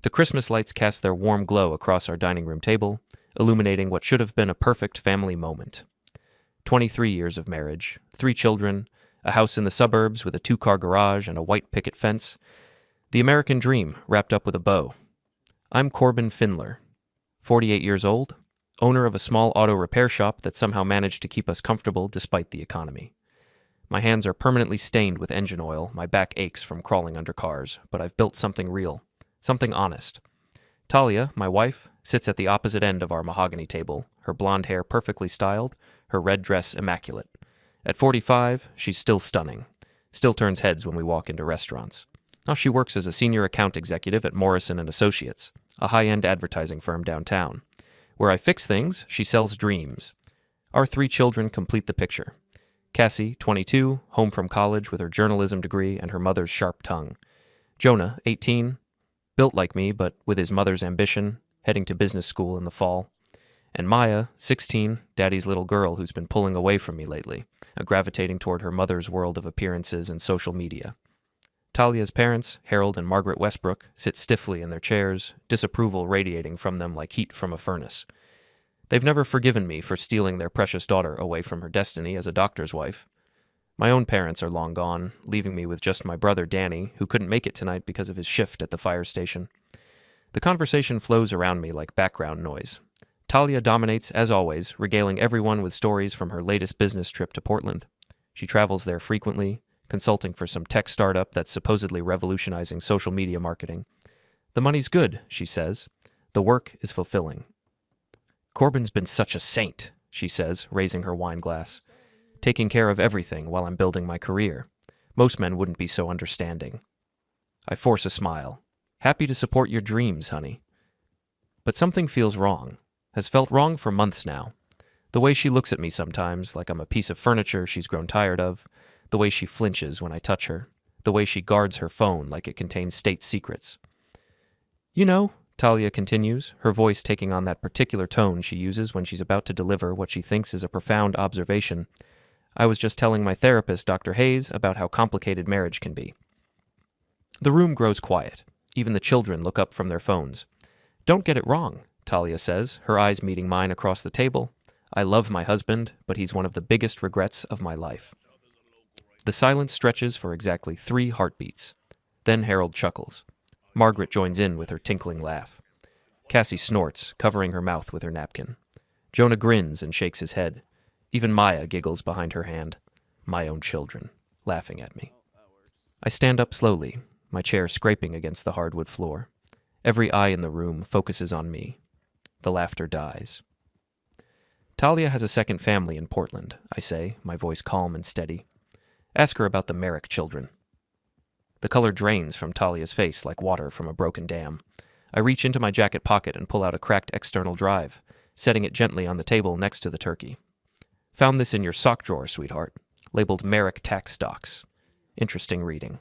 The Christmas lights cast their warm glow across our dining room table, illuminating what should have been a perfect family moment. 23 years of marriage, 3 children, a house in the suburbs with a 2-car garage and a white picket fence. The American dream wrapped up with a bow. I'm Corbin Findler, 48 years old, owner of a small auto repair shop that somehow managed to keep us comfortable despite the economy. My hands are permanently stained with engine oil, my back aches from crawling under cars, but I've built something real, something honest. Talia, my wife, sits at the opposite end of our mahogany table, her blonde hair perfectly styled, her red dress immaculate. At 45, she's still stunning, still turns heads when we walk into restaurants. Now she works as a senior account executive at Morrison & Associates, a high-end advertising firm downtown. Where I fix things, she sells dreams. Our 3 children complete the picture. Cassie, 22, home from college with her journalism degree and her mother's sharp tongue. Jonah, 18, built like me but with his mother's ambition, heading to business school in the fall. And Maya, 16, daddy's little girl who's been pulling away from me lately, gravitating toward her mother's world of appearances and social media. Talia's parents, Harold and Margaret Westbrook, sit stiffly in their chairs, disapproval radiating from them like heat from a furnace. They've never forgiven me for stealing their precious daughter away from her destiny as a doctor's wife. My own parents are long gone, leaving me with just my brother Danny, who couldn't make it tonight because of his shift at the fire station. The conversation flows around me like background noise. Talia dominates, as always, regaling everyone with stories from her latest business trip to Portland. She travels there frequently, consulting for some tech startup that's supposedly revolutionizing social media marketing. The money's good, she says. The work is fulfilling. Corbin's been such a saint, she says, raising her wine glass. Taking care of everything while I'm building my career. Most men wouldn't be so understanding. I force a smile. Happy to support your dreams, honey. But something feels wrong. Has felt wrong for months now. The way she looks at me sometimes, like I'm a piece of furniture she's grown tired of. The way she flinches when I touch her. The way she guards her phone like it contains state secrets. You know, Talia continues, her voice taking on that particular tone she uses when she's about to deliver what she thinks is a profound observation. I was just telling my therapist, Dr. Hayes, about how complicated marriage can be. The room grows quiet. Even the children look up from their phones. Don't get it wrong, Talia says, her eyes meeting mine across the table. I love my husband, but he's one of the biggest regrets of my life. The silence stretches for exactly 3 heartbeats. Then Harold chuckles. Margaret joins in with her tinkling laugh. Cassie snorts, covering her mouth with her napkin. Jonah grins and shakes his head. Even Maya giggles behind her hand. My own children, laughing at me. I stand up slowly, my chair scraping against the hardwood floor. Every eye in the room focuses on me. The laughter dies. Talia has a second family in Portland, I say, my voice calm and steady. Ask her about the Merrick children. The color drains from Talia's face like water from a broken dam. I reach into my jacket pocket and pull out a cracked external drive, setting it gently on the table next to the turkey. Found this in your sock drawer, sweetheart, labeled Merrick tax stocks. Interesting reading.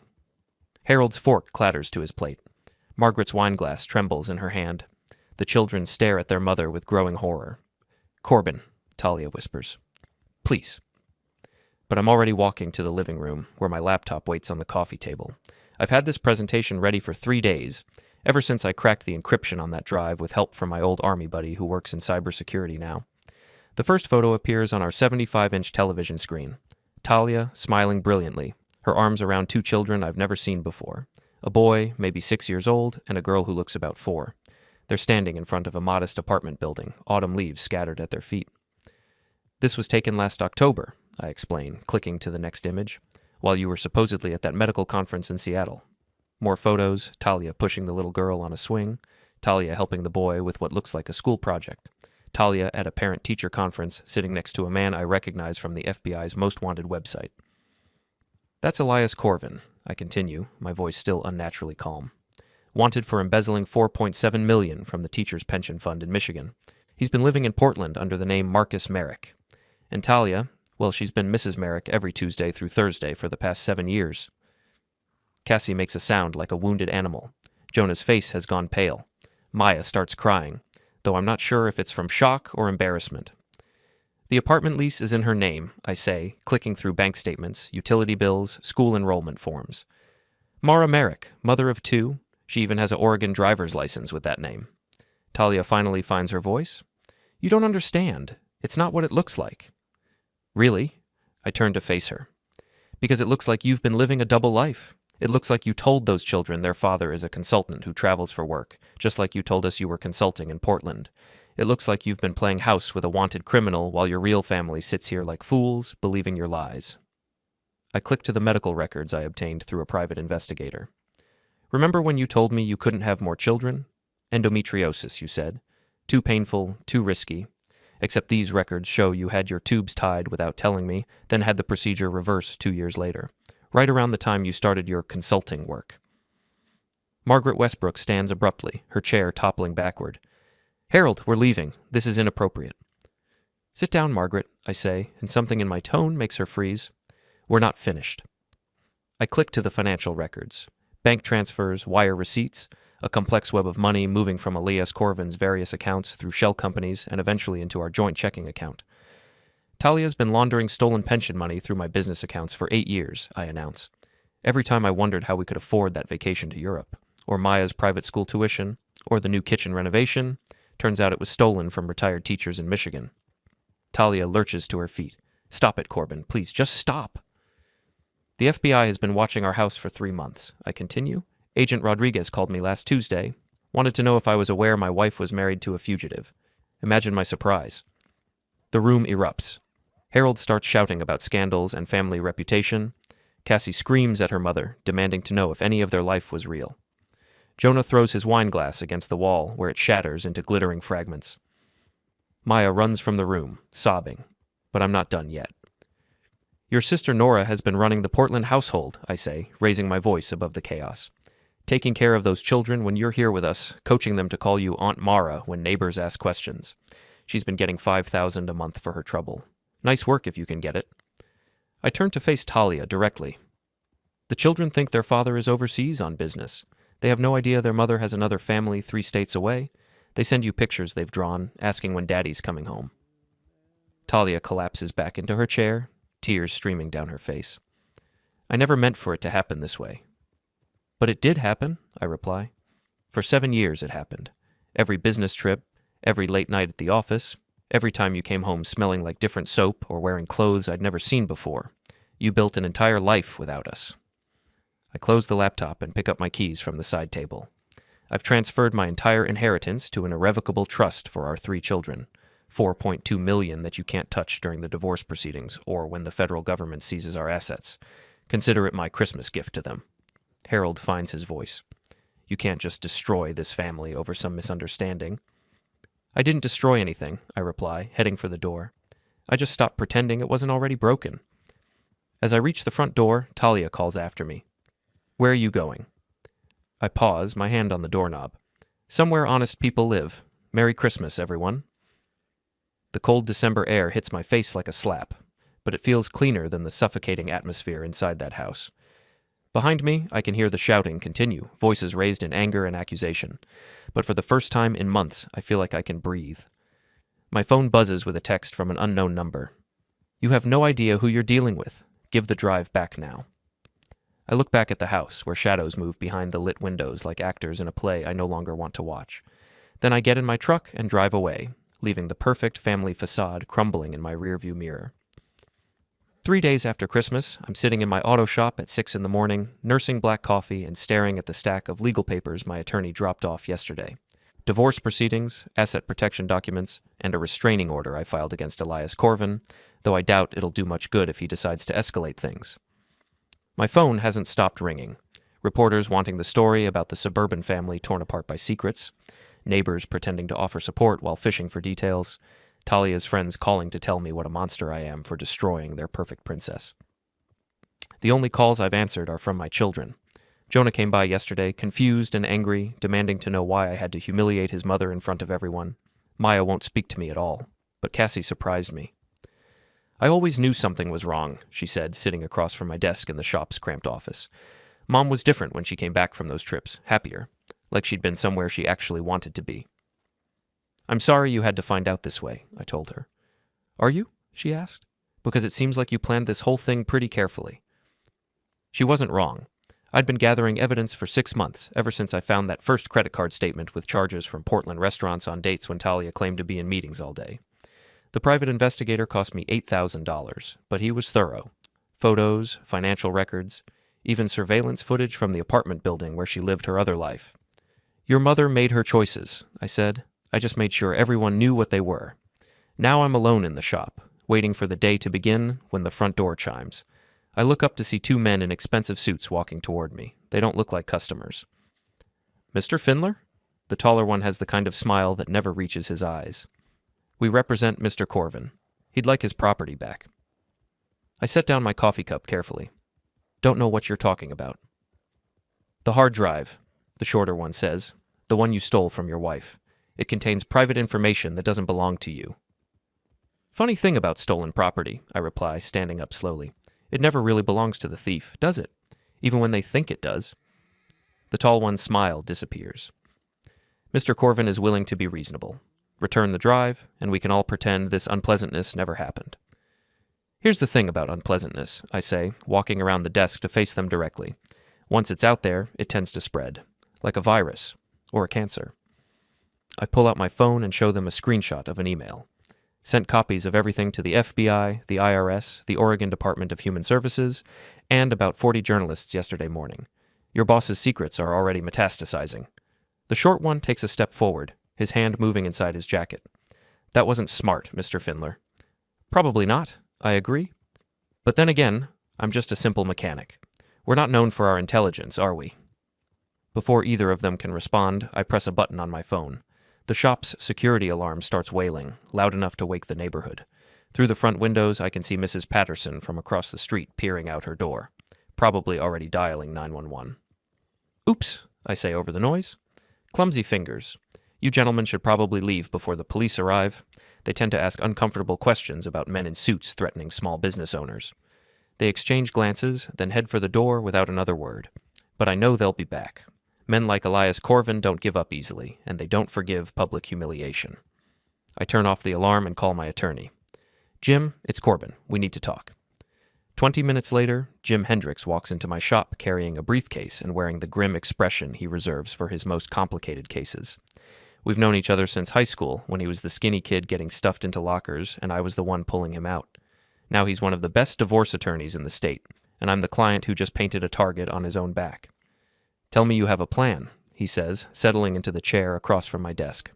Harold's fork clatters to his plate. Margaret's wineglass trembles in her hand. The children stare at their mother with growing horror. Corbin, Talia whispers. Please. But I'm already walking to the living room, where my laptop waits on the coffee table. I've had this presentation ready for 3 days, ever since I cracked the encryption on that drive with help from my old army buddy who works in cybersecurity now. The first photo appears on our 75-inch television screen. Talia, smiling brilliantly, her arms around 2 children I've never seen before. A boy, maybe 6 years old, and a girl who looks about 4. They're standing in front of a modest apartment building, autumn leaves scattered at their feet. This was taken last October, I explain, clicking to the next image, while you were supposedly at that medical conference in Seattle. More photos, Talia pushing the little girl on a swing, Talia helping the boy with what looks like a school project, Talia at a parent-teacher conference sitting next to a man I recognize from the FBI's most wanted website. That's Elias Corvin, I continue, my voice still unnaturally calm. Wanted for embezzling $4.7 million from the teacher's pension fund in Michigan. He's been living in Portland under the name Marcus Merrick. And Talia, well, she's been Mrs. Merrick every Tuesday through Thursday for the past 7 years. Cassie makes a sound like a wounded animal. Jonah's face has gone pale. Maya starts crying, though I'm not sure if it's from shock or embarrassment. The apartment lease is in her name, I say, clicking through bank statements, utility bills, school enrollment forms. Mara Merrick, mother of 2, She even has an Oregon driver's license with that name. Talia finally finds her voice. You don't understand. It's not what it looks like. Really? I turn to face her. Because it looks like you've been living a double life. It looks like you told those children their father is a consultant who travels for work, just like you told us you were consulting in Portland. It looks like you've been playing house with a wanted criminal while your real family sits here like fools, believing your lies. I click to the medical records I obtained through a private investigator. Remember when you told me you couldn't have more children? Endometriosis, you said. Too painful, too risky. Except these records show you had your tubes tied without telling me, then had the procedure reversed 2 years later, right around the time you started your consulting work. Margaret Westbrook stands abruptly, her chair toppling backward. Harold, we're leaving. This is inappropriate. Sit down, Margaret, I say, and something in my tone makes her freeze. We're not finished. I click to the financial records. Bank transfers, wire receipts, a complex web of money moving from Elias Corvin's various accounts through shell companies and eventually into our joint checking account. Talia's been laundering stolen pension money through my business accounts for 8 years, I announce. Every time I wondered how we could afford that vacation to Europe, or Maya's private school tuition, or the new kitchen renovation, turns out it was stolen from retired teachers in Michigan. Talia lurches to her feet. Stop it, Corbin. Please, just stop. The FBI has been watching our house for 3 months. I continue. Agent Rodriguez called me last Tuesday. Wanted to know if I was aware my wife was married to a fugitive. Imagine my surprise. The room erupts. Harold starts shouting about scandals and family reputation. Cassie screams at her mother, demanding to know if any of their life was real. Jonah throws his wine glass against the wall, where it shatters into glittering fragments. Maya runs from the room, sobbing. But I'm not done yet. Your sister Nora has been running the Portland household, I say, raising my voice above the chaos. Taking care of those children when you're here with us, coaching them to call you Aunt Mara when neighbors ask questions. She's been getting $5,000 a month for her trouble. Nice work if you can get it. I turn to face Talia directly. The children think their father is overseas on business. They have no idea their mother has another family 3 states away. They send you pictures they've drawn, asking when Daddy's coming home. Talia collapses back into her chair, tears streaming down her face. I never meant for it to happen this way. But it did happen, I reply. For 7 years it happened. Every business trip, every late night at the office, every time you came home smelling like different soap or wearing clothes I'd never seen before. You built an entire life without us. I close the laptop and pick up my keys from the side table. I've transferred my entire inheritance to an irrevocable trust for our 3 children. $4.2 million that you can't touch during the divorce proceedings or when the federal government seizes our assets. Consider it my Christmas gift to them. Harold finds his voice. You can't just destroy this family over some misunderstanding. I didn't destroy anything, I reply, heading for the door. I just stopped pretending it wasn't already broken. As I reach the front door, Talia calls after me. Where are you going? I pause, my hand on the doorknob. Somewhere honest people live. Merry Christmas, everyone. The cold December air hits my face like a slap, but it feels cleaner than the suffocating atmosphere inside that house. Behind me, I can hear the shouting continue, voices raised in anger and accusation. But for the first time in months, I feel like I can breathe. My phone buzzes with a text from an unknown number. You have no idea who you're dealing with. Give the drive back now. I look back at the house, where shadows move behind the lit windows like actors in a play I no longer want to watch. Then I get in my truck and drive away, leaving the perfect family facade crumbling in my rearview mirror. 3 days after Christmas, I'm sitting in my auto shop at 6 a.m, nursing black coffee and staring at the stack of legal papers my attorney dropped off yesterday. Divorce proceedings, asset protection documents, and a restraining order I filed against Elias Corvin, though I doubt it'll do much good if he decides to escalate things. My phone hasn't stopped ringing. Reporters wanting the story about the suburban family torn apart by secrets, neighbors pretending to offer support while fishing for details, Talia's friends calling to tell me what a monster I am for destroying their perfect princess. The only calls I've answered are from my children. Jonah came by yesterday, confused and angry, demanding to know why I had to humiliate his mother in front of everyone. Maya won't speak to me at all, but Cassie surprised me. I always knew something was wrong, she said, sitting across from my desk in the shop's cramped office. Mom was different when she came back from those trips, happier, like she'd been somewhere she actually wanted to be. I'm sorry you had to find out this way, I told her. Are you? She asked. Because it seems like you planned this whole thing pretty carefully. She wasn't wrong. I'd been gathering evidence for 6 months, ever since I found that first credit card statement with charges from Portland restaurants on dates when Talia claimed to be in meetings all day. The private investigator cost me $8,000, but he was thorough. Photos, financial records, even surveillance footage from the apartment building where she lived her other life. Your mother made her choices, I said. I just made sure everyone knew what they were. Now I'm alone in the shop, waiting for the day to begin when the front door chimes. I look up to see 2 men in expensive suits walking toward me. They don't look like customers. Mr. Findler? The taller one has the kind of smile that never reaches his eyes. We represent Mr. Corvin. He'd like his property back. I set down my coffee cup carefully. Don't know what you're talking about. The hard drive, the shorter one says, the one you stole from your wife. It contains private information that doesn't belong to you. Funny thing about stolen property, I reply, standing up slowly. It never really belongs to the thief, does it? Even when they think it does. The tall one's smile disappears. Mr. Corvin is willing to be reasonable. Return the drive, and we can all pretend this unpleasantness never happened. Here's the thing about unpleasantness, I say, walking around the desk to face them directly. Once it's out there, it tends to spread, like a virus or a cancer. I pull out my phone and show them a screenshot of an email. Sent copies of everything to the FBI, the IRS, the Oregon Department of Human Services, and about 40 journalists yesterday morning. Your boss's secrets are already metastasizing. The short one takes a step forward, his hand moving inside his jacket. That wasn't smart, Mr. Findler. Probably not, I agree. But then again, I'm just a simple mechanic. We're not known for our intelligence, are we? Before either of them can respond, I press a button on my phone. The shop's security alarm starts wailing, loud enough to wake the neighborhood. Through the front windows, I can see Mrs. Patterson from across the street peering out her door, probably already dialing 911. Oops, I say over the noise. Clumsy fingers. You gentlemen should probably leave before the police arrive. They tend to ask uncomfortable questions about men in suits threatening small business owners. They exchange glances, then head for the door without another word. But I know they'll be back. Men like Elias Corvin don't give up easily, and they don't forgive public humiliation. I turn off the alarm and call my attorney. Jim, it's Corbin. We need to talk. 20 minutes later, Jim Hendricks walks into my shop carrying a briefcase and wearing the grim expression he reserves for his most complicated cases. We've known each other since high school, when he was the skinny kid getting stuffed into lockers, and I was the one pulling him out. Now he's one of the best divorce attorneys in the state, and I'm the client who just painted a target on his own back. Tell me you have a plan, he says, settling into the chair across from my desk.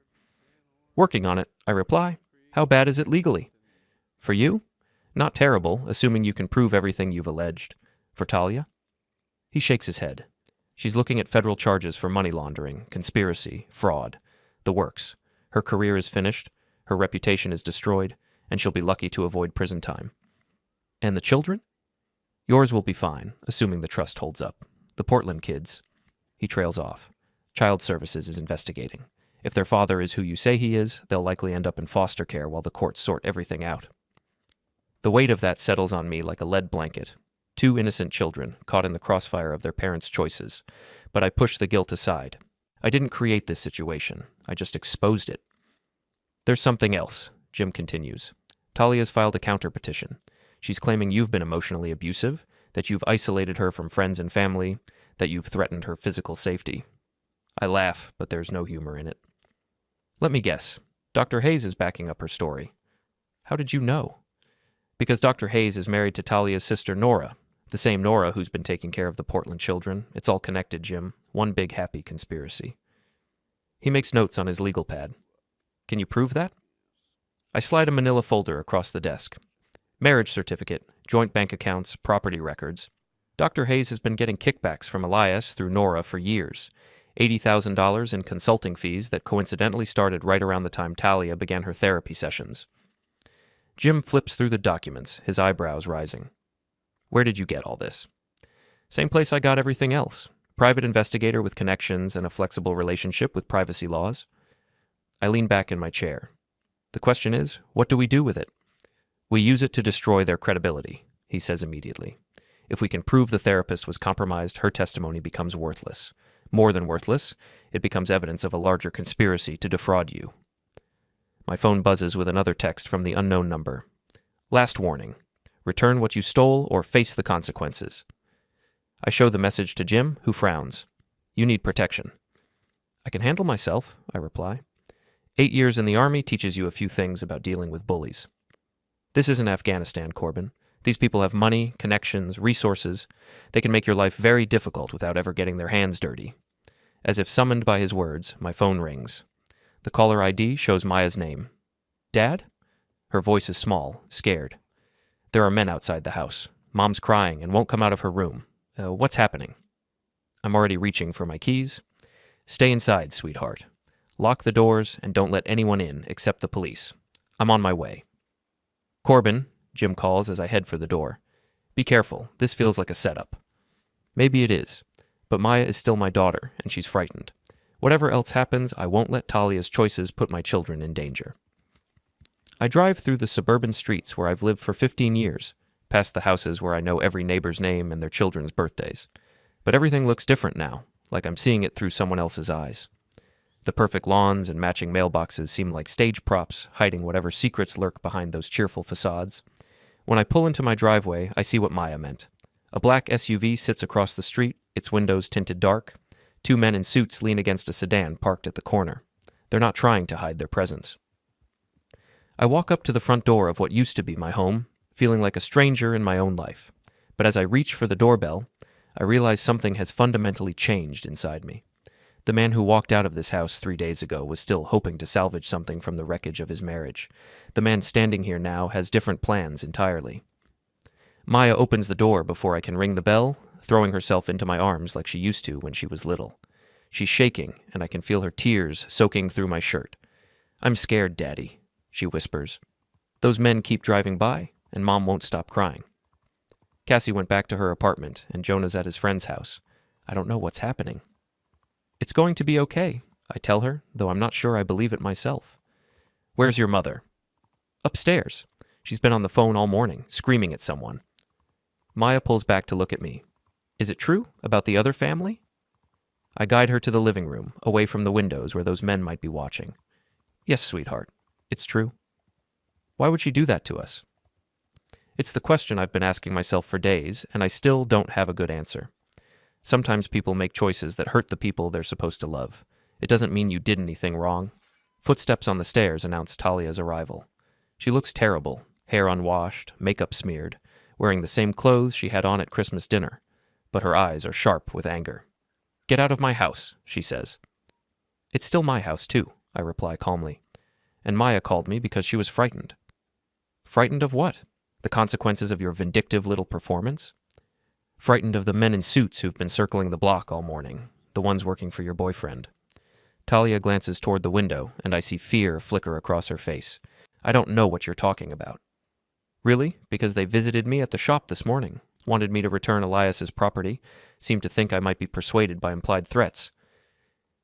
Working on it, I reply. How bad is it legally? For you? Not terrible, assuming you can prove everything you've alleged. For Talia? He shakes his head. She's looking at federal charges for money laundering, conspiracy, fraud. The works. Her career is finished, her reputation is destroyed, and she'll be lucky to avoid prison time. And the children? Yours will be fine, assuming the trust holds up. The Portland kids. He trails off. Child Services is investigating. If their father is who you say he is, they'll likely end up in foster care while the courts sort everything out. The weight of that settles on me like a lead blanket. 2 innocent children caught in the crossfire of their parents' choices. But I push the guilt aside. I didn't create this situation. I just exposed it. There's something else, Jim continues. Talia's filed a counter-petition. She's claiming you've been emotionally abusive, that you've isolated her from friends and family, that you've threatened her physical safety. I laugh, but there's no humor in it. Let me guess. Dr. Hayes is backing up her story. How did you know? Because Dr. Hayes is married to Talia's sister Nora, the same Nora who's been taking care of the Portland children. It's all connected, Jim. One big happy conspiracy. He makes notes on his legal pad. Can you prove that? I slide a manila folder across the desk. Marriage certificate, joint bank accounts, property records. Dr. Hayes has been getting kickbacks from Elias through Nora for years. $80,000 in consulting fees that coincidentally started right around the time Talia began her therapy sessions. Jim flips through the documents, his eyebrows rising. Where did you get all this? Same place I got everything else. Private investigator with connections and a flexible relationship with privacy laws. I lean back in my chair. The question is, what do we do with it? We use it to destroy their credibility, he says immediately. If we can prove the therapist was compromised, her testimony becomes worthless. More than worthless, it becomes evidence of a larger conspiracy to defraud you. My phone buzzes with another text from the unknown number. Last warning. Return what you stole or face the consequences. I show the message to Jim, who frowns. You need protection. I can handle myself, I reply. 8 years in the army teaches you a few things about dealing with bullies. This isn't Afghanistan, Corbin. These people have money, connections, resources. They can make your life very difficult without ever getting their hands dirty. As if summoned by his words, my phone rings. The caller ID shows Maya's name. Dad? Her voice is small, scared. There are men outside the house. Mom's crying and won't come out of her room. What's happening? I'm already reaching for my keys. Stay inside, sweetheart. Lock the doors and don't let anyone in except the police. I'm on my way. Corbin, Jim calls as I head for the door. Be careful. This feels like a setup. Maybe it is, but Maya is still my daughter, and she's frightened. Whatever else happens, I won't let Talia's choices put my children in danger. I drive through the suburban streets where I've lived for 15 years, past the houses where I know every neighbor's name and their children's birthdays. But everything looks different now, like I'm seeing it through someone else's eyes. The perfect lawns and matching mailboxes seem like stage props, hiding whatever secrets lurk behind those cheerful facades. When I pull into my driveway, I see what Maya meant. A black SUV sits across the street, its windows tinted dark. 2 men in suits lean against a sedan parked at the corner. They're not trying to hide their presence. I walk up to the front door of what used to be my home, feeling like a stranger in my own life. But as I reach for the doorbell, I realize something has fundamentally changed inside me. The man who walked out of this house 3 days ago was still hoping to salvage something from the wreckage of his marriage. The man standing here now has different plans entirely. Maya opens the door before I can ring the bell, throwing herself into my arms like she used to when she was little. She's shaking, and I can feel her tears soaking through my shirt. I'm scared, Daddy, she whispers. Those men keep driving by, and Mom won't stop crying. Cassie went back to her apartment, and Jonah's at his friend's house. I don't know what's happening. It's going to be okay, I tell her, though I'm not sure I believe it myself. Where's your mother? Upstairs. She's been on the phone all morning, screaming at someone. Maya pulls back to look at me. Is it true about the other family? I guide her to the living room, away from the windows where those men might be watching. Yes, sweetheart, it's true. Why would she do that to us? It's the question I've been asking myself for days, and I still don't have a good answer. Sometimes people make choices that hurt the people they're supposed to love. It doesn't mean you did anything wrong. Footsteps on the stairs announce Talia's arrival. She looks terrible, hair unwashed, makeup smeared, wearing the same clothes she had on at Christmas dinner, but her eyes are sharp with anger. Get out of my house, she says. It's still my house, too, I reply calmly. And Maya called me because she was frightened. Frightened of what? The consequences of your vindictive little performance? Frightened of the men in suits who've been circling the block all morning, the ones working for your boyfriend. Talia glances toward the window, and I see fear flicker across her face. I don't know what you're talking about. Really? Because they visited me at the shop this morning, wanted me to return Elias's property, seemed to think I might be persuaded by implied threats.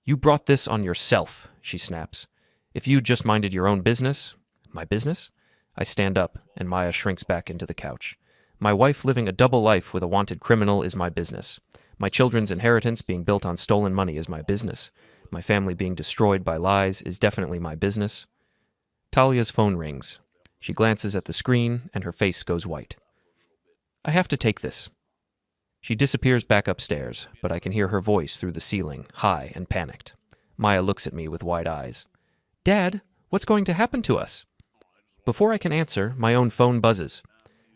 You brought this on yourself, she snaps. If you'd just minded your own business... My business? I stand up, and Maya shrinks back into the couch. My wife living a double life with a wanted criminal is my business. My children's inheritance being built on stolen money is my business. My family being destroyed by lies is definitely my business. Talia's phone rings. She glances at the screen, and her face goes white. I have to take this. She disappears back upstairs, but I can hear her voice through the ceiling, high and panicked. Maya looks at me with wide eyes. Dad, what's going to happen to us? Before I can answer, my own phone buzzes.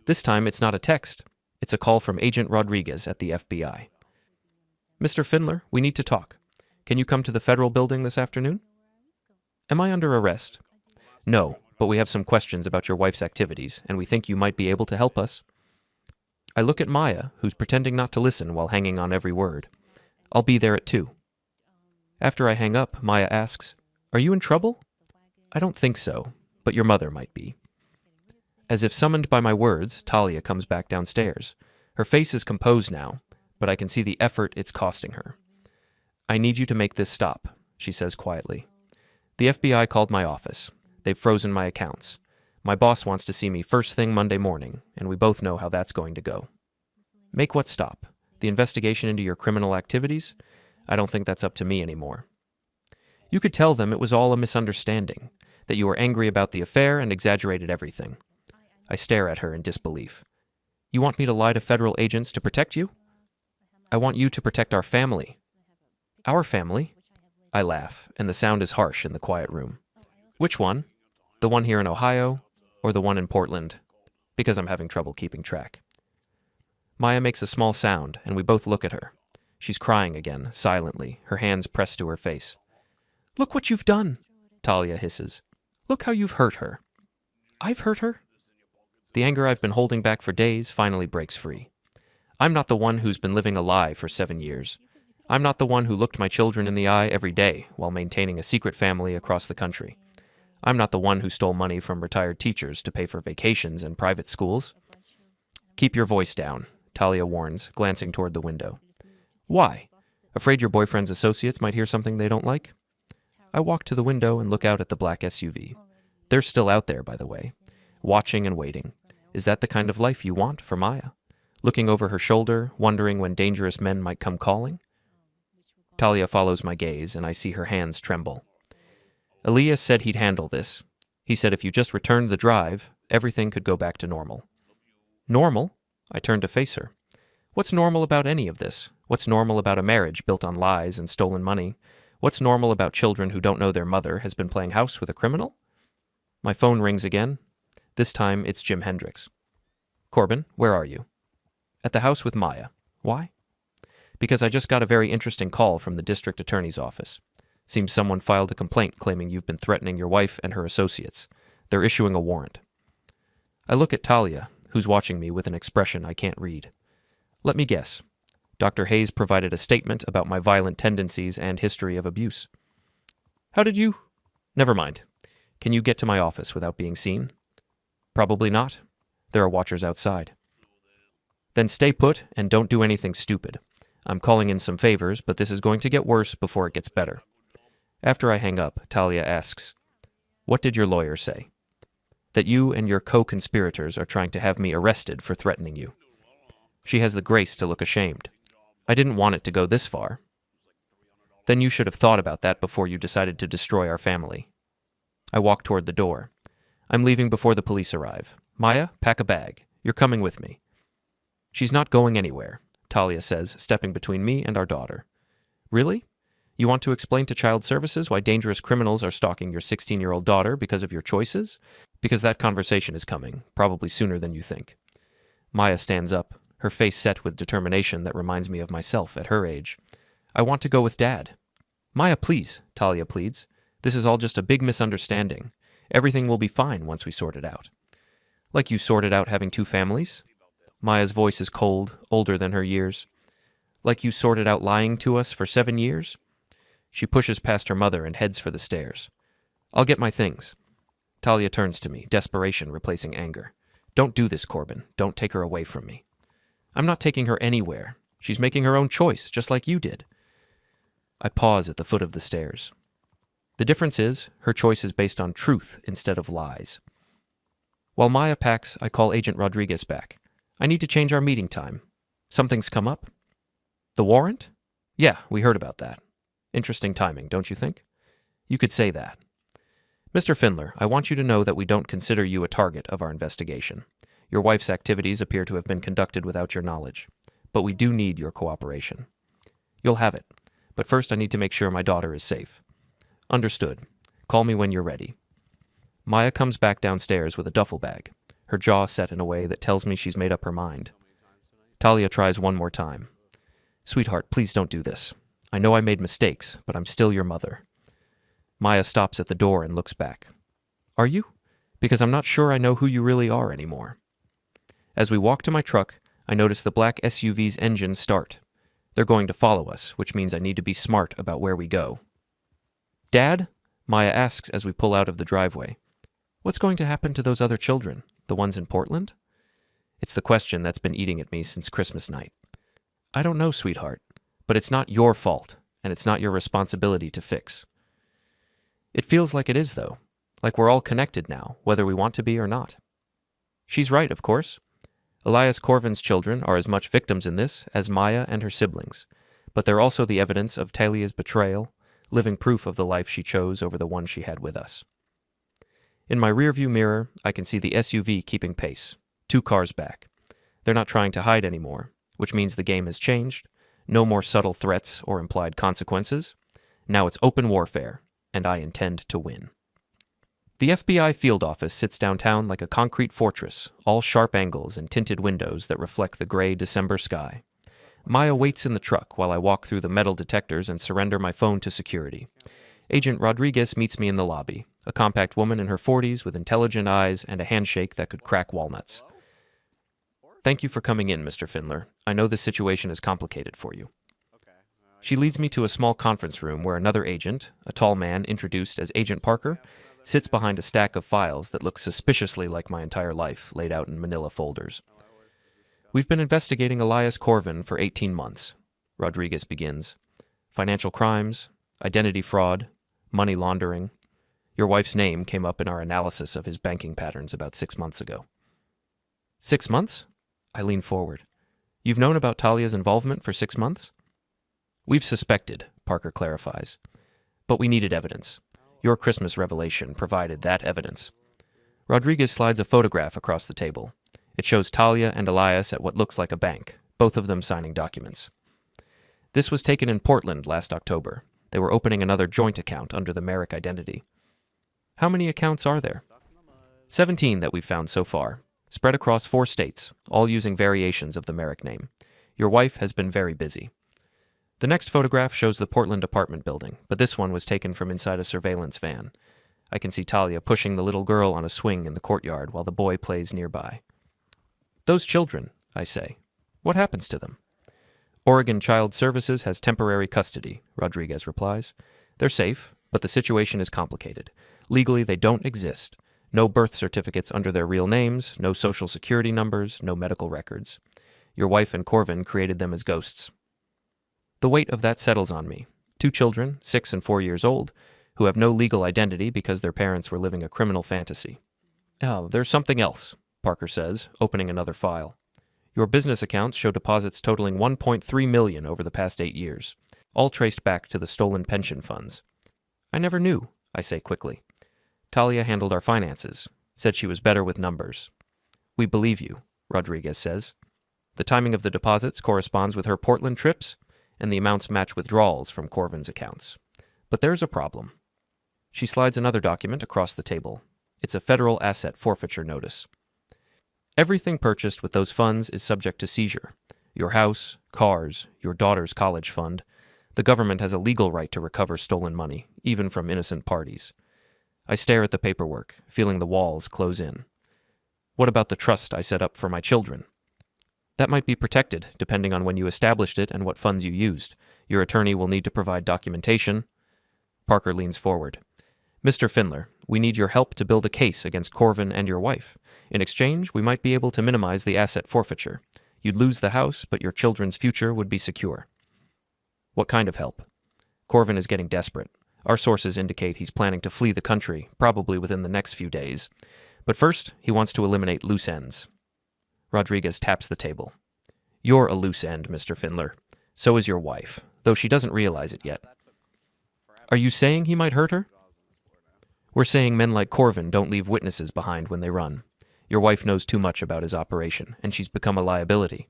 This time it's not a text. It's a call from Agent Rodriguez at the FBI. Mr. Findler, we need to talk. Can you come to the federal building this afternoon? Am I under arrest? No, but we have some questions about your wife's activities, and we think you might be able to help us. I look at Maya, who's pretending not to listen while hanging on every word. I'll be there at 2. After I hang up, Maya asks, Are you in trouble? I don't think so, but your mother might be. As if summoned by my words, Talia comes back downstairs. Her face is composed now, but I can see the effort it's costing her. I need you to make this stop, she says quietly. The FBI called my office. They've frozen my accounts. My boss wants to see me first thing Monday morning, and we both know how that's going to go. Make what stop? The investigation into your criminal activities? I don't think that's up to me anymore. You could tell them it was all a misunderstanding, that you were angry about the affair and exaggerated everything. I stare at her in disbelief. You want me to lie to federal agents to protect you? I want you to protect our family. Our family? I laugh, and the sound is harsh in the quiet room. Which one? The one here in Ohio, or the one in Portland? Because I'm having trouble keeping track. Maya makes a small sound, and we both look at her. She's crying again, silently, her hands pressed to her face. Look what you've done, Talia hisses. Look how you've hurt her. I've hurt her? The anger I've been holding back for days finally breaks free. I'm not the one who's been living a lie for 7 years. I'm not the one who looked my children in the eye every day while maintaining a secret family across the country. I'm not the one who stole money from retired teachers to pay for vacations and private schools. Keep your voice down, Talia warns, glancing toward the window. Why? Afraid your boyfriend's associates might hear something they don't like? I walk to the window and look out at the black SUV. They're still out there, by the way, watching and waiting. Is that the kind of life you want for Maya? Looking over her shoulder, wondering when dangerous men might come calling? Talia follows my gaze, and I see her hands tremble. Elias said he'd handle this. He said if you just returned the drive, everything could go back to normal. Normal? I turn to face her. What's normal about any of this? What's normal about a marriage built on lies and stolen money? What's normal about children who don't know their mother has been playing house with a criminal? My phone rings again. This time, it's Jim Hendricks. Corbin, where are you? At the house with Maya. Why? Because I just got a very interesting call from the district attorney's office. Seems someone filed a complaint claiming you've been threatening your wife and her associates. They're issuing a warrant. I look at Talia, who's watching me with an expression I can't read. Let me guess. Dr. Hayes provided a statement about my violent tendencies and history of abuse. How did you? Never mind. Can you get to my office without being seen? Probably not. There are watchers outside. Then stay put and don't do anything stupid. I'm calling in some favors, but this is going to get worse before it gets better. After I hang up, Talia asks, What did your lawyer say? That you and your co-conspirators are trying to have me arrested for threatening you. She has the grace to look ashamed. I didn't want it to go this far. Then you should have thought about that before you decided to destroy our family. I walk toward the door. I'm leaving before the police arrive. Maya, pack a bag. You're coming with me. She's not going anywhere, Talia says, stepping between me and our daughter. Really? You want to explain to Child Services why dangerous criminals are stalking your 16-year-old daughter because of your choices? Because that conversation is coming, probably sooner than you think. Maya stands up, her face set with determination that reminds me of myself at her age. I want to go with Dad. Maya, please, Talia pleads. This is all just a big misunderstanding. Everything will be fine once we sort it out. Like you sorted out having 2 families? Maya's voice is cold, older than her years. Like you sorted out lying to us for 7 years? She pushes past her mother and heads for the stairs. I'll get my things. Talia turns to me, desperation replacing anger. Don't do this, Corbin. Don't take her away from me. I'm not taking her anywhere. She's making her own choice, just like you did. I pause at the foot of the stairs. The difference is, her choice is based on truth instead of lies. While Maya packs, I call Agent Rodriguez back. I need to change our meeting time. Something's come up? The warrant? Yeah, we heard about that. Interesting timing, don't you think? You could say that. Mr. Findler, I want you to know that we don't consider you a target of our investigation. Your wife's activities appear to have been conducted without your knowledge, but we do need your cooperation. You'll have it, but first I need to make sure my daughter is safe. Understood. Call me when you're ready. Maya comes back downstairs with a duffel bag, her jaw set in a way that tells me she's made up her mind. Talia tries one more time. Sweetheart, please don't do this. I know I made mistakes, but I'm still your mother. Maya stops at the door and looks back. Are you? Because I'm not sure I know who you really are anymore. As we walk to my truck, I notice the black SUV's engine start. They're going to follow us, which means I need to be smart about where we go. Dad? Maya asks as we pull out of the driveway. What's going to happen to those other children, the ones in Portland? It's the question that's been eating at me since Christmas night. I don't know, sweetheart, but it's not your fault, and it's not your responsibility to fix. It feels like it is, though, like we're all connected now, whether we want to be or not. She's right, of course. Elias Corvin's children are as much victims in this as Maya and her siblings, but they're also the evidence of Talia's betrayal, living proof of the life she chose over the one she had with us. In my rearview mirror, I can see the SUV keeping pace, 2 cars back. They're not trying to hide anymore, which means the game has changed, No more subtle threats or implied consequences. Now it's open warfare, and I intend to win. The FBI field office sits downtown like a concrete fortress, all sharp angles and tinted windows that reflect the gray December sky. Maya waits in the truck while I walk through the metal detectors and surrender my phone to security. Agent Rodriguez meets me in the lobby, a compact woman in her 40s with intelligent eyes and a handshake that could crack walnuts. Thank you for coming in, Mr. Findler. I know this situation is complicated for you. She leads me to a small conference room where another agent, a tall man introduced as Agent Parker, sits behind a stack of files that look suspiciously like my entire life, laid out in manila folders. We've been investigating Elias Corvin for 18 months, Rodriguez begins. Financial crimes, identity fraud, money laundering. Your wife's name came up in our analysis of his banking patterns about 6 months ago. 6 months? I lean forward. You've known about Talia's involvement for 6 months? We've suspected, Parker clarifies. But we needed evidence. Your Christmas revelation provided that evidence. Rodriguez slides a photograph across the table. It shows Talia and Elias at what looks like a bank, both of them signing documents. This was taken in Portland last October. They were opening another joint account under the Merrick identity. How many accounts are there? 17 that we've found so far, spread across 4 states, all using variations of the Merrick name. Your wife has been very busy. The next photograph shows the Portland apartment building, but this one was taken from inside a surveillance van. I can see Talia pushing the little girl on a swing in the courtyard while the boy plays nearby. Those children, I say. What happens to them? Oregon Child Services has temporary custody, Rodriguez replies. They're safe, but the situation is complicated. Legally, they don't exist. No birth certificates under their real names, no social security numbers, no medical records. Your wife and Corvin created them as ghosts. The weight of that settles on me. 2 children, 6 and 4 years old, who have no legal identity because their parents were living a criminal fantasy. Oh, there's something else, Parker says, opening another file. Your business accounts show deposits totaling $1.3 million over the past 8 years, all traced back to the stolen pension funds. I never knew, I say quickly. Talia handled our finances, said she was better with numbers. We believe you, Rodriguez says. The timing of the deposits corresponds with her Portland trips, and the amounts match withdrawals from Corvin's accounts. But there's a problem. She slides another document across the table. It's a federal asset forfeiture notice. Everything purchased with those funds is subject to seizure. Your house, cars, your daughter's college fund. The government has a legal right to recover stolen money, even from innocent parties. I stare at the paperwork, feeling the walls close in. What about the trust I set up for my children? That might be protected, depending on when you established it and what funds you used. Your attorney will need to provide documentation. Parker leans forward. Mr. Findler, we need your help to build a case against Corvin and your wife. In exchange, we might be able to minimize the asset forfeiture. You'd lose the house, but your children's future would be secure. What kind of help? Corvin is getting desperate. Our sources indicate he's planning to flee the country, probably within the next few days. But first, he wants to eliminate loose ends. Rodriguez taps the table. You're a loose end, Mr. Findler. So is your wife, though she doesn't realize it yet. Are you saying he might hurt her? We're saying men like Corvin don't leave witnesses behind when they run. Your wife knows too much about his operation, and she's become a liability.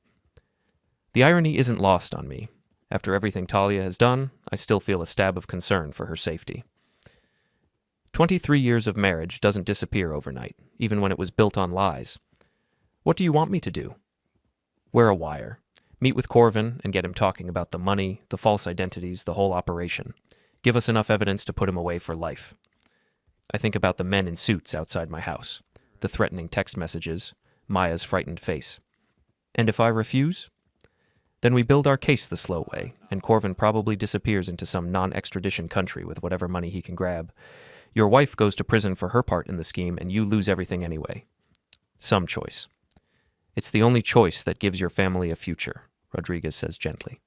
The irony isn't lost on me. After everything Talia has done, I still feel a stab of concern for her safety. 23 years of marriage doesn't disappear overnight, even when it was built on lies. What do you want me to do? Wear a wire. Meet with Corvin and get him talking about the money, the false identities, the whole operation. Give us enough evidence to put him away for life. I think about the men in suits outside my house, the threatening text messages, Maya's frightened face. And if I refuse? Then we build our case the slow way, and Corvin probably disappears into some non-extradition country with whatever money he can grab. Your wife goes to prison for her part in the scheme, and you lose everything anyway. Some choice. It's the only choice that gives your family a future, Rodriguez says gently.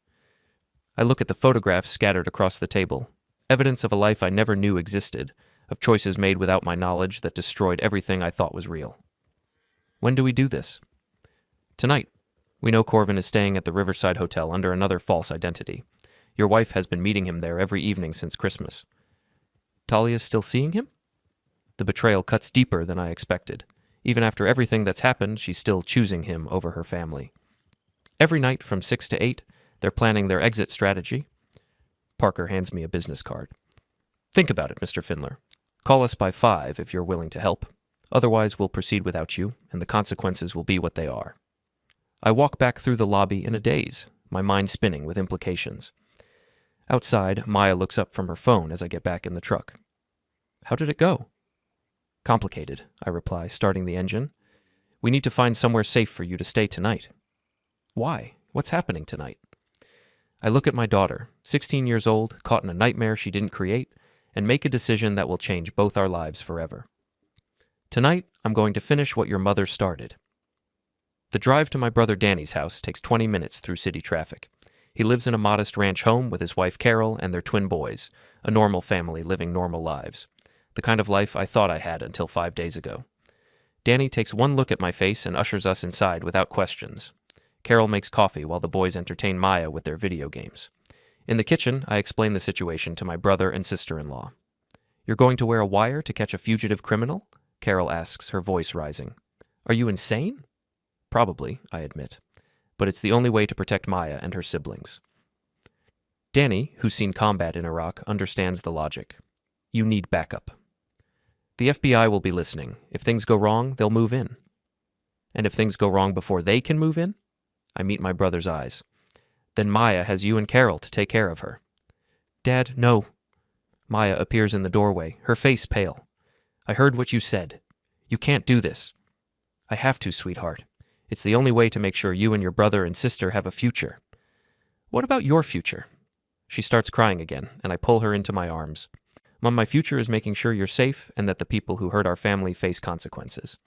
I look at the photographs scattered across the table, evidence of a life I never knew existed, of choices made without my knowledge that destroyed everything I thought was real. When do we do this? Tonight. We know Corvin is staying at the Riverside Hotel under another false identity. Your wife has been meeting him there every evening since Christmas. Talia's still seeing him? The betrayal cuts deeper than I expected. Even after everything that's happened, she's still choosing him over her family. Every night from 6 to 8, They're planning their exit strategy. Parker hands me a business card. Think about it, Mr. Findler. Call us by 5 if you're willing to help. Otherwise, we'll proceed without you, and the consequences will be what they are. I walk back through the lobby in a daze, my mind spinning with implications. Outside, Maya looks up from her phone as I get back in the truck. How did it go? Complicated, I reply, starting the engine. We need to find somewhere safe for you to stay tonight. Why? What's happening tonight? I look at my daughter, 16 years old, caught in a nightmare she didn't create, and make a decision that will change both our lives forever. Tonight, I'm going to finish what your mother started. The drive to my brother Danny's house takes 20 minutes through city traffic. He lives in a modest ranch home with his wife Carol and their twin boys, a normal family living normal lives. The kind of life I thought I had until 5 days ago. Danny takes one look at my face and ushers us inside without questions. Carol makes coffee while the boys entertain Maya with their video games. In the kitchen, I explain the situation to my brother and sister-in-law. You're going to wear a wire to catch a fugitive criminal? Carol asks, her voice rising. Are you insane? Probably, I admit. But it's the only way to protect Maya and her siblings. Danny, who's seen combat in Iraq, understands the logic. You need backup. The FBI will be listening. If things go wrong, they'll move in. And if things go wrong before they can move in? I meet my brother's eyes. Then Maya has you and Carol to take care of her. Dad, no. Maya appears in the doorway, her face pale. I heard what you said. You can't do this. I have to, sweetheart. It's the only way to make sure you and your brother and sister have a future. What about your future? She starts crying again, and I pull her into my arms. Mom, my future is making sure you're safe and that the people who hurt our family face consequences.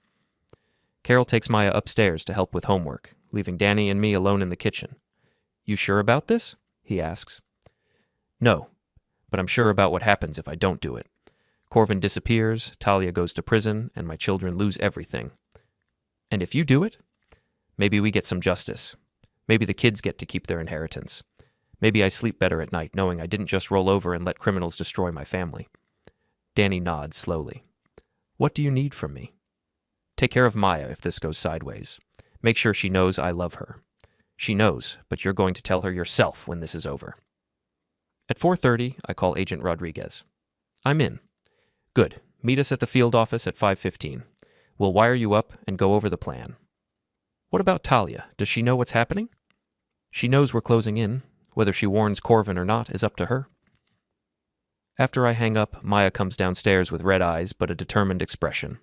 Carol takes Maya upstairs to help with homework, leaving Danny and me alone in the kitchen. You sure about this? He asks. No, but I'm sure about what happens if I don't do it. Corvin disappears, Talia goes to prison, and my children lose everything. And if you do it? Maybe we get some justice. Maybe the kids get to keep their inheritance. Maybe I sleep better at night knowing I didn't just roll over and let criminals destroy my family. Danny nods slowly. What do you need from me? Take care of Maya if this goes sideways. Make sure she knows I love her. She knows, but you're going to tell her yourself when this is over. At 4:30, I call Agent Rodriguez. I'm in. Good. Meet us at the field office at 5:15. We'll wire you up and go over the plan. What about Talia? Does she know what's happening? She knows we're closing in. Whether she warns Corvin or not is up to her. After I hang up, Maya comes downstairs with red eyes but a determined expression.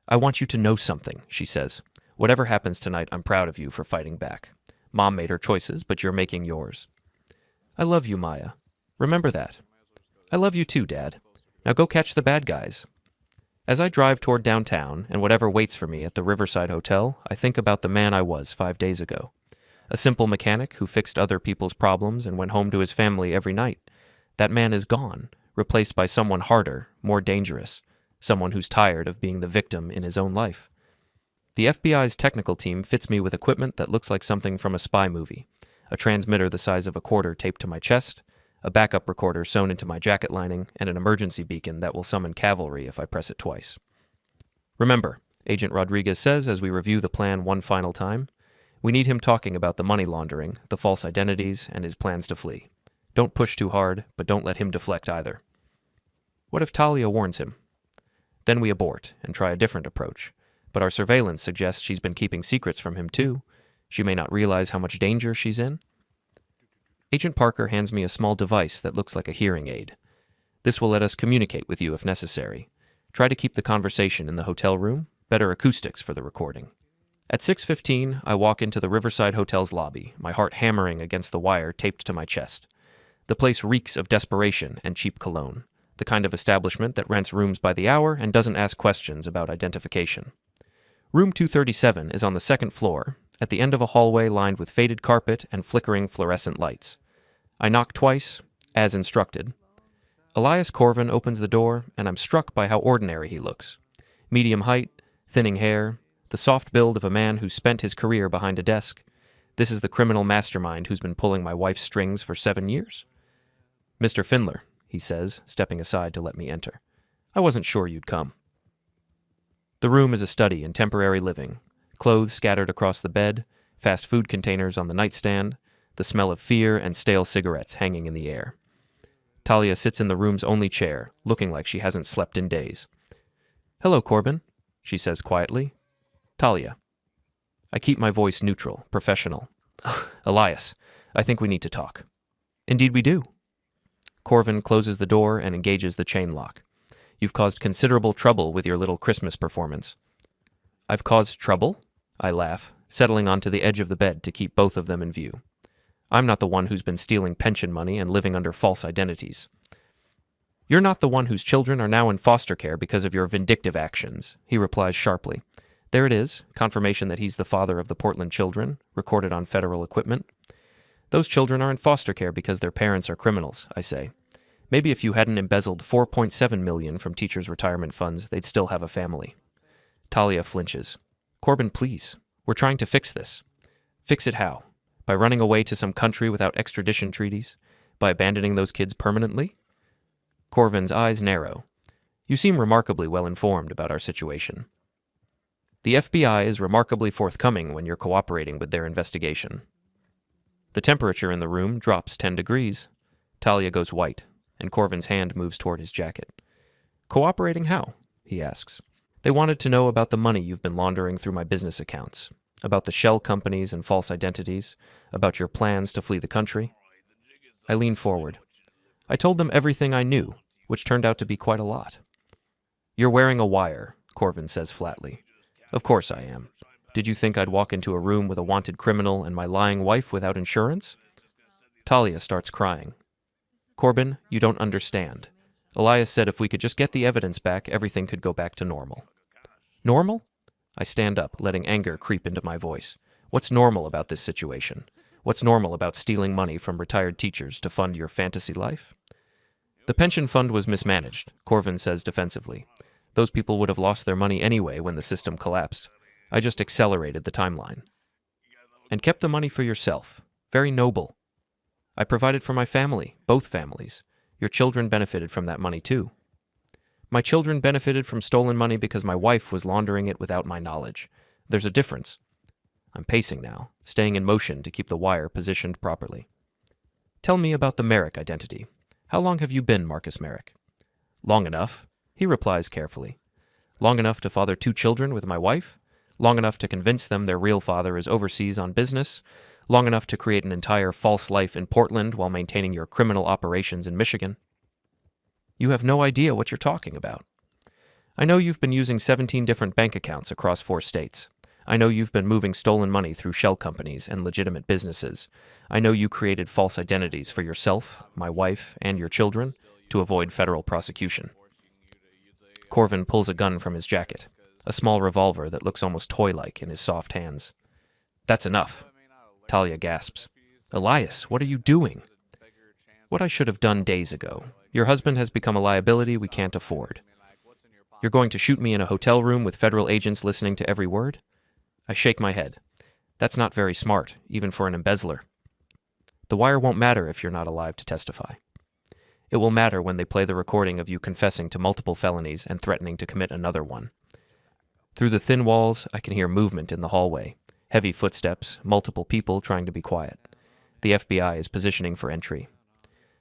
I want you to know something, she says. Whatever happens tonight, I'm proud of you for fighting back. Mom made her choices, but you're making yours. I love you, Maya. Remember that. I love you too, Dad. Now go catch the bad guys. As I drive toward downtown and whatever waits for me at the Riverside Hotel, I think about the man I was 5 days ago. A simple mechanic who fixed other people's problems and went home to his family every night. That man is gone, replaced by someone harder, more dangerous, someone who's tired of being the victim in his own life. The FBI's technical team fits me with equipment that looks like something from a spy movie. A transmitter the size of a quarter taped to my chest, a backup recorder sewn into my jacket lining, and an emergency beacon that will summon cavalry if I press it twice. Remember, Agent Rodriguez says as we review the plan one final time, we need him talking about the money laundering, the false identities, and his plans to flee. Don't push too hard, but don't let him deflect either. What if Talia warns him? Then we abort and try a different approach. But our surveillance suggests she's been keeping secrets from him too. She may not realize how much danger she's in. Agent Parker hands me a small device that looks like a hearing aid. This will let us communicate with you if necessary. Try to keep the conversation in the hotel room, better acoustics for the recording. At 6:15, I walk into the Riverside Hotel's lobby, my heart hammering against the wire taped to my chest. The place reeks of desperation and cheap cologne, the kind of establishment that rents rooms by the hour and doesn't ask questions about identification. Room 237 is on the second floor, at the end of a hallway lined with faded carpet and flickering fluorescent lights. I knock twice, as instructed. Elias Corvin opens the door, and I'm struck by how ordinary he looks. Medium height, thinning hair, the soft build of a man who's spent his career behind a desk. This is the criminal mastermind who's been pulling my wife's strings for 7 years. Mr. Findler, he says, stepping aside to let me enter. I wasn't sure you'd come. The room is a study in temporary living. Clothes scattered across the bed, fast food containers on the nightstand, the smell of fear and stale cigarettes hanging in the air. Talia sits in the room's only chair, looking like she hasn't slept in days. "Hello, Corbin," she says quietly. "Talia." I keep my voice neutral, professional. "Elias, I think we need to talk." "Indeed we do." Corvin closes the door and engages the chain lock. "You've caused considerable trouble with your little Christmas performance." "I've caused trouble?" I laugh, settling onto the edge of the bed to keep both of them in view. "I'm not the one who's been stealing pension money and living under false identities." "You're not the one whose children are now in foster care because of your vindictive actions," he replies sharply. "There it is, confirmation that he's the father of the Portland children, recorded on federal equipment." "Those children are in foster care because their parents are criminals," I say. "Maybe if you hadn't embezzled $4.7 million from teachers' retirement funds, they'd still have a family." Talia flinches. "Corbin, please. We're trying to fix this." "Fix it how? By running away to some country without extradition treaties? By abandoning those kids permanently?" Corvin's eyes narrow. "You seem remarkably well informed about our situation." "The FBI is remarkably forthcoming when you're cooperating with their investigation." The temperature in the room drops 10 degrees. Talia goes white, and Corvin's hand moves toward his jacket. "Cooperating how?" he asks. "They wanted to know about the money you've been laundering through my business accounts, about the shell companies and false identities, about your plans to flee the country." I lean forward. I told them everything I knew, which turned out to be quite a lot. "You're wearing a wire," Corvin says flatly. "Of course I am. Did you think I'd walk into a room with a wanted criminal and my lying wife without insurance?" Talia starts crying. "Corbin, you don't understand. Elias said if we could just get the evidence back, everything could go back to normal." "Normal?" I stand up, letting anger creep into my voice. "What's normal about this situation? What's normal about stealing money from retired teachers to fund your fantasy life?" "The pension fund was mismanaged," Corvin says defensively. "Those people would have lost their money anyway when the system collapsed. I just accelerated the timeline." "And kept the money for yourself. Very noble." "I provided for my family, both families. Your children benefited from that money too." "My children benefited from stolen money because my wife was laundering it without my knowledge. There's a difference." I'm pacing now, staying in motion to keep the wire positioned properly. "Tell me about the Merrick identity. How long have you been Marcus Merrick?" "Long enough," he replies carefully. "Long enough to father 2 children with my wife. Long enough to convince them their real father is overseas on business. Long enough to create an entire false life in Portland while maintaining your criminal operations in Michigan." "You have no idea what you're talking about." "I know you've been using 17 different bank accounts across 4 states. I know you've been moving stolen money through shell companies and legitimate businesses. I know you created false identities for yourself, my wife, and your children to avoid federal prosecution." Corvin pulls a gun from his jacket, a small revolver that looks almost toy-like in his soft hands. "That's enough." Talia gasps. "Elias, what are you doing?" "What I should have done days ago. Your husband has become a liability we can't afford." "You're going to shoot me in a hotel room with federal agents listening to every word?" I shake my head. "That's not very smart, even for an embezzler." "The wire won't matter if you're not alive to testify." "It will matter when they play the recording of you confessing to multiple felonies and threatening to commit another one." Through the thin walls, I can hear movement in the hallway. Heavy footsteps, multiple people trying to be quiet. The FBI is positioning for entry.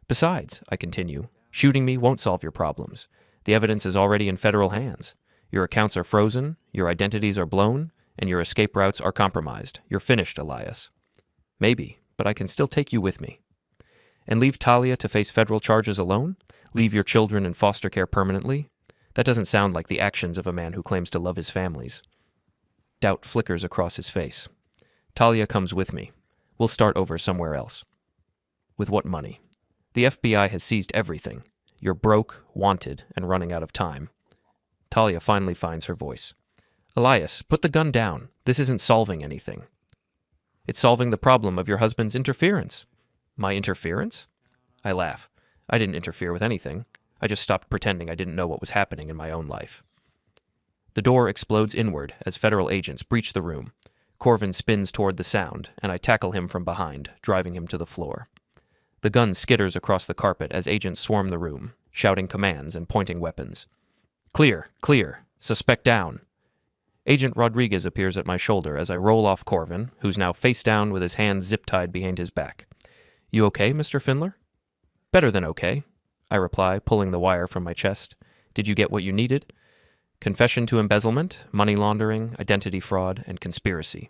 "Besides," I continue, "shooting me won't solve your problems. The evidence is already in federal hands. Your accounts are frozen, your identities are blown, and your escape routes are compromised. You're finished, Elias." "Maybe, but I can still take you with me." "And leave Talia to face federal charges alone? Leave your children in foster care permanently? That doesn't sound like the actions of a man who claims to love his families." Doubt flickers across his face. "Talia comes with me. We'll start over somewhere else." "With what money?" "The FBI has seized everything. You're broke, wanted, and running out of time." Talia finally finds her voice. "Elias, put the gun down. This isn't solving anything." "It's solving the problem of your husband's interference." "My interference?" I laugh. I didn't interfere with anything. I just stopped pretending I didn't know what was happening in my own life. The door explodes inward as federal agents breach the room. Corvin spins toward the sound, and I tackle him from behind, driving him to the floor. The gun skitters across the carpet as agents swarm the room, shouting commands and pointing weapons. "Clear, clear, suspect down." Agent Rodriguez appears at my shoulder as I roll off Corvin, who's now face down with his hands zip-tied behind his back. You okay, Mr. Findler? Better than okay, I reply, pulling the wire from my chest. Did you get what you needed? Confession to embezzlement, money laundering, identity fraud, and conspiracy,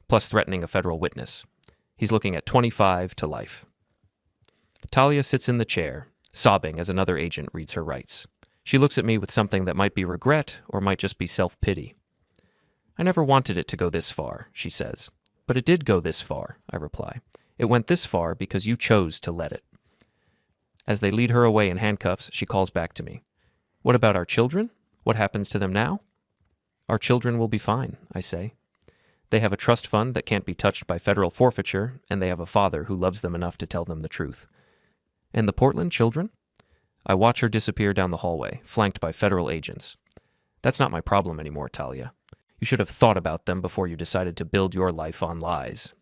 plus threatening a federal witness. He's looking at 25 to life. Talia sits in the chair, sobbing as another agent reads her rights. She looks at me with something that might be regret or might just be self-pity. I never wanted it to go this far, she says. But it did go this far, I reply. It went this far because you chose to let it. As they lead her away in handcuffs, she calls back to me. What about our children? What happens to them now? Our children will be fine, I say. They have a trust fund that can't be touched by federal forfeiture, and they have a father who loves them enough to tell them the truth. And the Portland children? I watch her disappear down the hallway, flanked by federal agents. That's not my problem anymore, Talia. You should have thought about them before you decided to build your life on lies.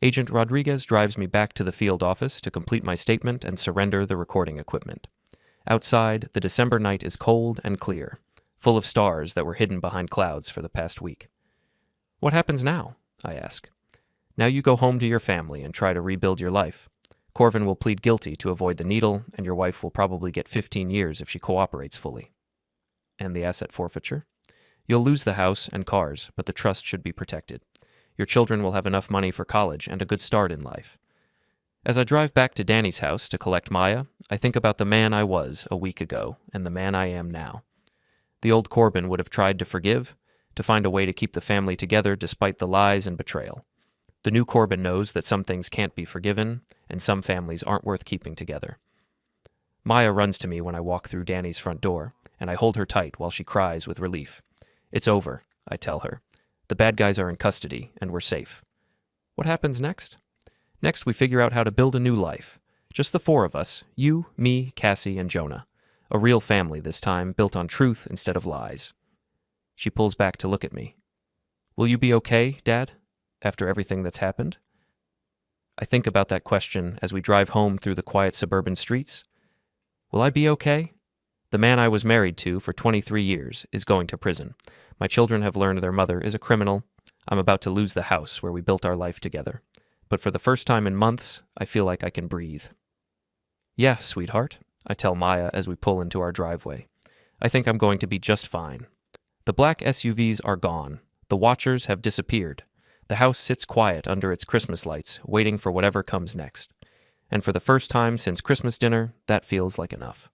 Agent Rodriguez drives me back to the field office to complete my statement and surrender the recording equipment. Outside, the December night is cold and clear, full of stars that were hidden behind clouds for the past week. What happens now? I ask. Now you go home to your family and try to rebuild your life. Corvin will plead guilty to avoid the needle, and your wife will probably get 15 years if she cooperates fully. And the asset forfeiture? You'll lose the house and cars, but the trust should be protected. Your children will have enough money for college and a good start in life. As I drive back to Danny's house to collect Maya, I think about the man I was a week ago and the man I am now. The old Corbin would have tried to forgive, to find a way to keep the family together despite the lies and betrayal. The new Corbin knows that some things can't be forgiven, and some families aren't worth keeping together. Maya runs to me when I walk through Danny's front door, and I hold her tight while she cries with relief. It's over, I tell her. The bad guys are in custody, and we're safe. What happens next? Next, we figure out how to build a new life. Just the four of us, you, me, Cassie, and Jonah. A real family this time, built on truth instead of lies. She pulls back to look at me. Will you be okay, Dad, after everything that's happened? I think about that question as we drive home through the quiet suburban streets. Will I be okay? The man I was married to for 23 years is going to prison. My children have learned their mother is a criminal. I'm about to lose the house where we built our life together. But for the first time in months, I feel like I can breathe. Yeah, sweetheart, I tell Maya as we pull into our driveway. I think I'm going to be just fine. The black SUVs are gone. The watchers have disappeared. The house sits quiet under its Christmas lights, waiting for whatever comes next. And for the first time since Christmas dinner, that feels like enough.